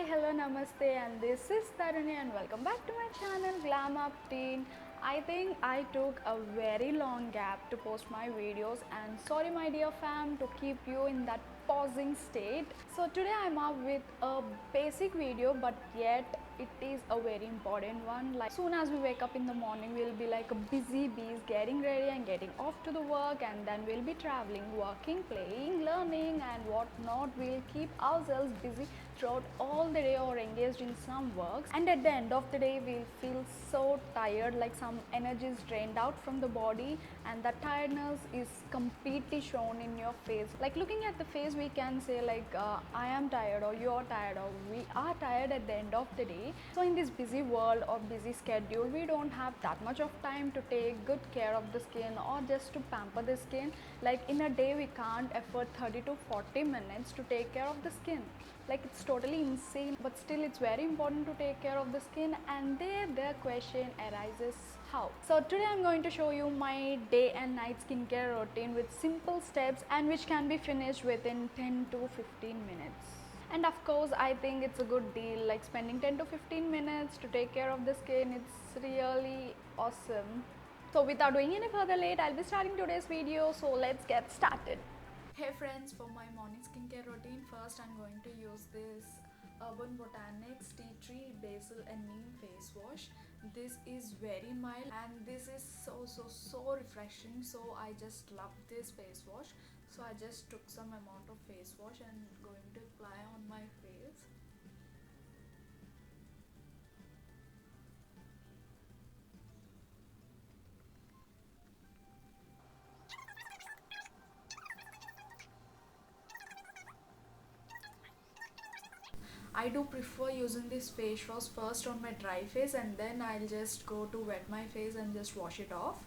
hello, namaste, and this is Taruni, and welcome back to my channel Glam Up Teen. I think I took a very long gap to post my videos, and sorry, my dear fam, to keep you in that pausing state. So, today I'm up with a basic video, but yet it is a very important one. Like, soon as we wake up in the morning, we'll be like a busy bees getting ready and getting off to the work, and then we'll be traveling, working, playing, learning, and whatnot. We'll keep ourselves busy throughout all the day or engaged in some works, and at the end of the day we'll feel so tired, like some energy is drained out from the body, and the tiredness is completely shown in your face. Like looking at the face, we can say like I am tired, or you are tired, or we are tired at the end of the day. So in this busy world or busy schedule, we don't have that much of time to take good care of the skin or just to pamper the skin. Like in a day we can't afford 30 to 40 minutes to take care of the skin. Like it's totally insane, but still it's very important to take care of the skin. And there the question arises, how? So today I'm going to show you my day and night skincare routine with simple steps, and which can be finished within 10 to 15 minutes. And of course I think it's a good deal, like spending 10 to 15 minutes to take care of the skin. It's really awesome. So without doing any further late, I'll be starting today's video, so let's get started. Hey friends, for my morning skincare routine, first I'm going to use this Urban Botanics Tea Tree Basil and Neem face wash. This is very mild and this is so refreshing, so I just love this face wash. So I just took some amount of face wash and going to apply on my face. I do prefer using this face wash first on my dry face, and then I'll just go to wet my face and just wash it off.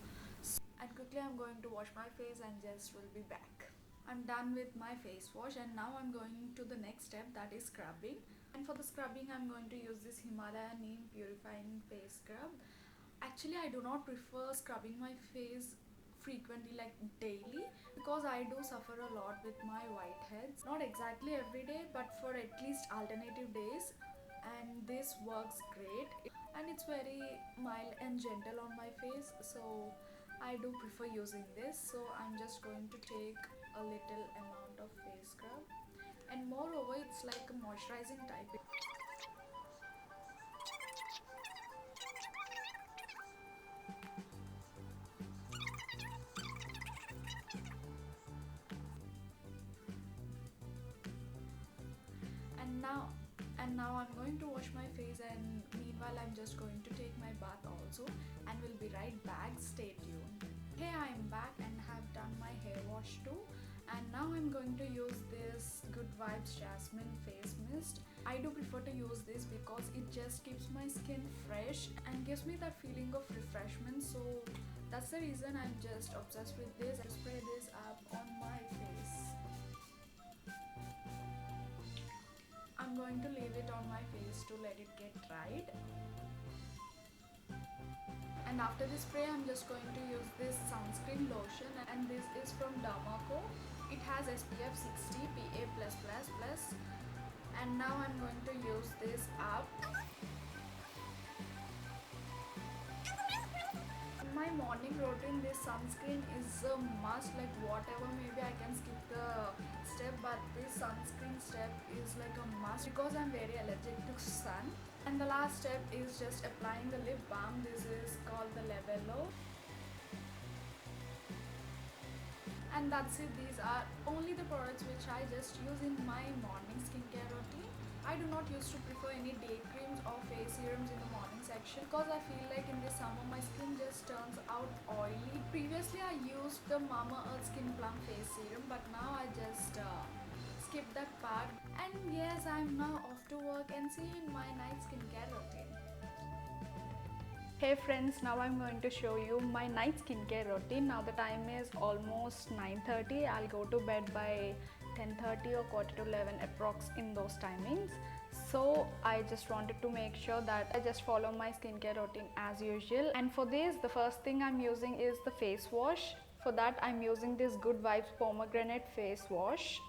And quickly I'm going to wash my face and just will be back. I'm done with my face wash, and now I'm going to the next step, that is scrubbing. And for the scrubbing I'm going to use this Himalaya Neem Purifying Face Scrub. Actually I do not prefer scrubbing my face frequently, like daily, because I do suffer a lot with my whiteheads. Not exactly every day, but for at least alternative days, and this works great. And it's very mild and gentle on my face, so I do prefer using this. So I'm just going to take a little amount of face scrub, and moreover it's like a moisturizing type. and now and now I'm going to wash my face, and meanwhile I'm just going to take my bath also, and we'll be right back. Stay tuned. Hey, I'm back and have done my hair wash too, and now I'm going to use this Good Vibes Jasmine face mist. I do prefer to use this because it just keeps my skin fresh and gives me that feeling of refreshment, so that's the reason I'm just obsessed with this. I spray this up on my face. I'm going to leave it on my face to let it get dried. And after this spray, I'm just going to use this sunscreen lotion, and this is from Dermaco. It has SPF 60 PA+++. And now I'm going to use this up. In my morning routine, this sunscreen is a must. Like whatever, maybe I can skip the step, but this sunscreen step is like a must because I'm very allergic to sun. And the last step is just applying the lip balm. This is called the Labello. And that's it. These are only the products which I just use in my morning skincare routine. I do not used to prefer any day creams or face serums in the morning section because I feel like in the summer my skin just turns out oily. Previously I used the Mamaearth Skin Plump face serum, but now I just skip that part. And yes, I'm now off to work, and see you in my night skincare routine. Hey friends, now I'm going to show you my night skincare routine. Now the time is almost 9:30. I'll go to bed by 10:30 or quarter to 11 approx, in those timings. So I just wanted to make sure that I just follow my skincare routine as usual. And for this, the first thing I'm using is the face wash. For that I'm using this Good Vibes Pomegranate face wash.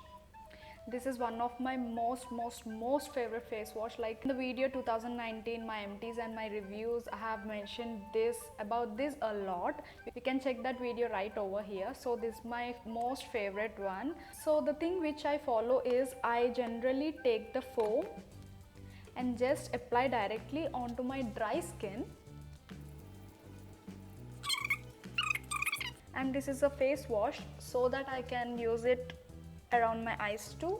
This is one of my most favorite face wash. Like in the video 2019, my empties and my reviews, I have mentioned this about this a lot. You can check that video right over here. So this is my most favorite one. So the thing which I follow is I generally take the foam and just apply directly onto my dry skin. And this is a face wash so that I can use it around my eyes too.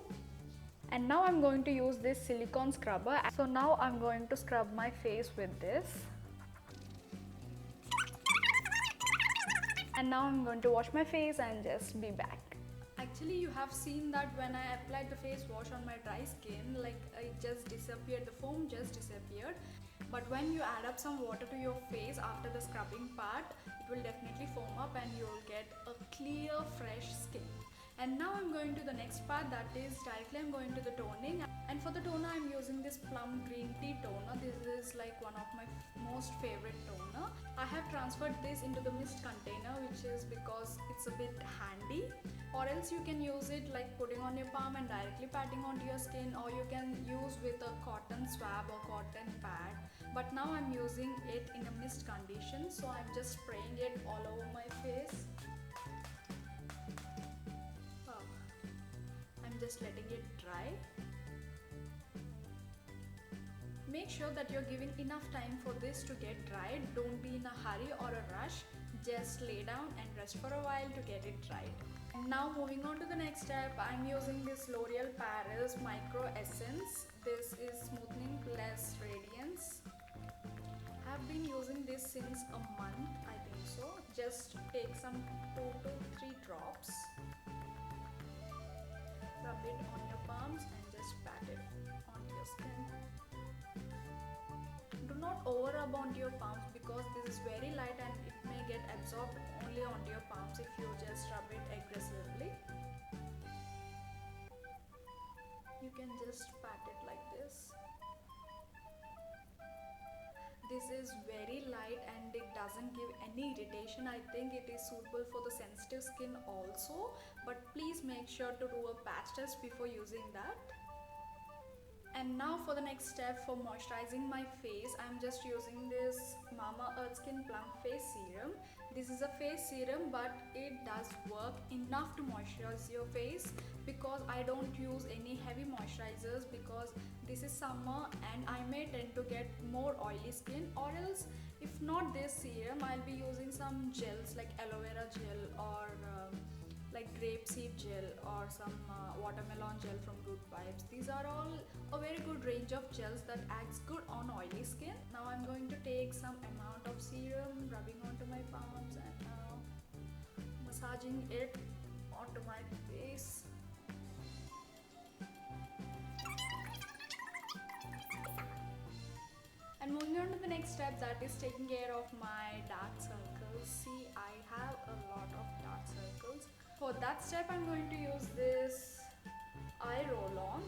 And now I'm going to use this silicone scrubber. So now I'm going to scrub my face with this. And now I'm going to wash my face and just be back. Actually, you have seen that when I applied the face wash on my dry skin, like it just disappeared, the foam just disappeared. But when you add up some water to your face after the scrubbing part, it will definitely foam up and you'll get a clear, fresh skin. And now I'm going to the next part, that is directly I'm going to the toning. And for the toner, I'm using this plum green tea toner. This is like one of my most favorite toner. I have transferred this into the mist container, which is because it's a bit handy. Or else you can use it like putting on your palm and directly patting onto your skin, or you can use with a cotton swab or cotton pad. But now I'm using it in a mist condition, so I'm just spraying it all over my face. I'm just letting it dry. Make sure that you're giving enough time for this to get dried. Don't be in a hurry or a rush. Just lay down and rest for a while to get it dried. And now moving on to the next step, I'm using this L'Oreal Paris Micro Essence. This is Smoothing Plus Radiance. I've been using this since a month, I think so. Just take some 2 to 3 drops. Rub it on your palms and just pat it onto your skin. Do not over rub onto your palms because this is very light and it may get absorbed only onto your palms if you just rub it aggressively. You can just pat it like this. This is very light and it doesn't give any irritation. I think it is suitable for the sensitive skin also, but please make sure to do a patch test before using that. And now for the next step, for moisturizing my face, I'm just using this Mamaearth Skin Plump Face Serum. This is a face serum, but it does work enough to moisturize your face because I don't use any heavy moisturizers because this is summer and I may tend to get more oily skin, or else if not this serum, I'll be using some gels like aloe vera gel or like grapeseed gel or some watermelon gel from Good Vibes. These are all a very good range of gels that acts good on oily skin. Now I'm going to take some amount of serum, rubbing onto my palms and now massaging it onto my face. And moving on to the next step, that is taking care of my dark circles. See, I have a lot of dark circles. For that step, I'm going to use this eye roll-on,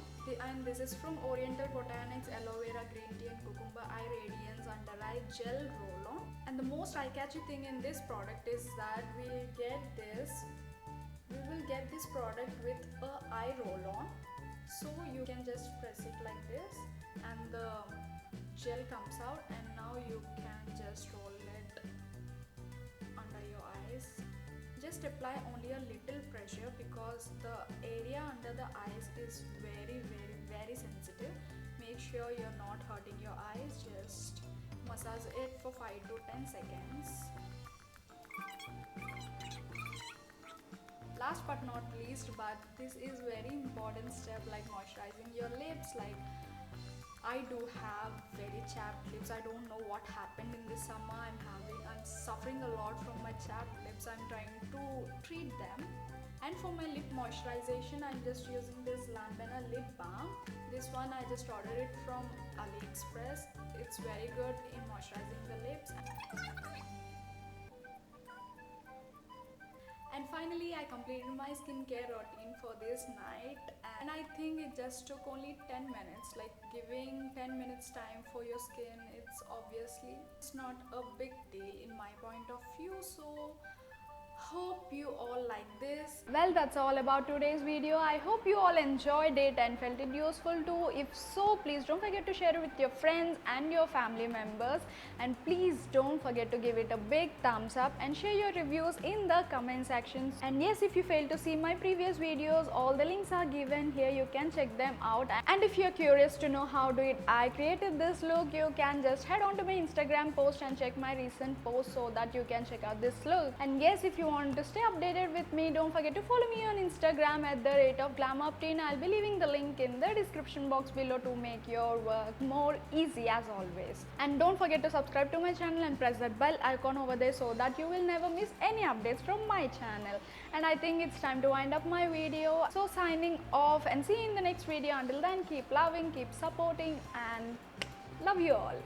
and this is from Oriental Botanics Aloe Vera Green Tea and Cucumber Eye Radiance Under Eye Gel Roll-on. And the most eye-catchy thing in this product is that we will get this product with a eye roll-on. So you can just press it like this and the gel comes out, and now you can just roll it under your eyes. Just apply only a little pressure because the area under the eyes is very sensitive. Make sure you're not hurting your eyes. Just massage it for 5 to 10 seconds. Last but not least, but this is very important step, like moisturizing your lips. Like I do have very chapped lips. I don't know what happened in this summer. I'm suffering a lot from my chapped lips. I'm trying to treat them. And for my lip moisturization, I'm just using this Lambena lip balm. This one I just ordered it from AliExpress. It's very good in moisturizing the lips. And finally, I completed my skincare routine for this night, and I think it just took only 10 minutes. Like giving 10 minutes time for your skin, it's not a big deal in my point of view. So Hope you all like this. Well, that's all about today's video. I hope you all enjoyed it and felt it useful too. If so, please don't forget to share it with your friends and your family members, and please don't forget to give it a big thumbs up and share your reviews in the comment sections. And yes, if you failed to see my previous videos, all the links are given here, you can check them out. And if you're curious to know how I created this look, you can just head on to my Instagram post and check my recent post so that you can check out this look. And yes, if you want to stay updated with me, don't forget to follow me on Instagram at @glamupteen. I'll be leaving the link in the description box below to make your work more easy as always. And don't forget to subscribe to my channel and press that bell icon over there so that you will never miss any updates from my channel. And I think it's time to wind up my video. So signing off and see you in the next video. Until then, keep loving, keep supporting, and love you all.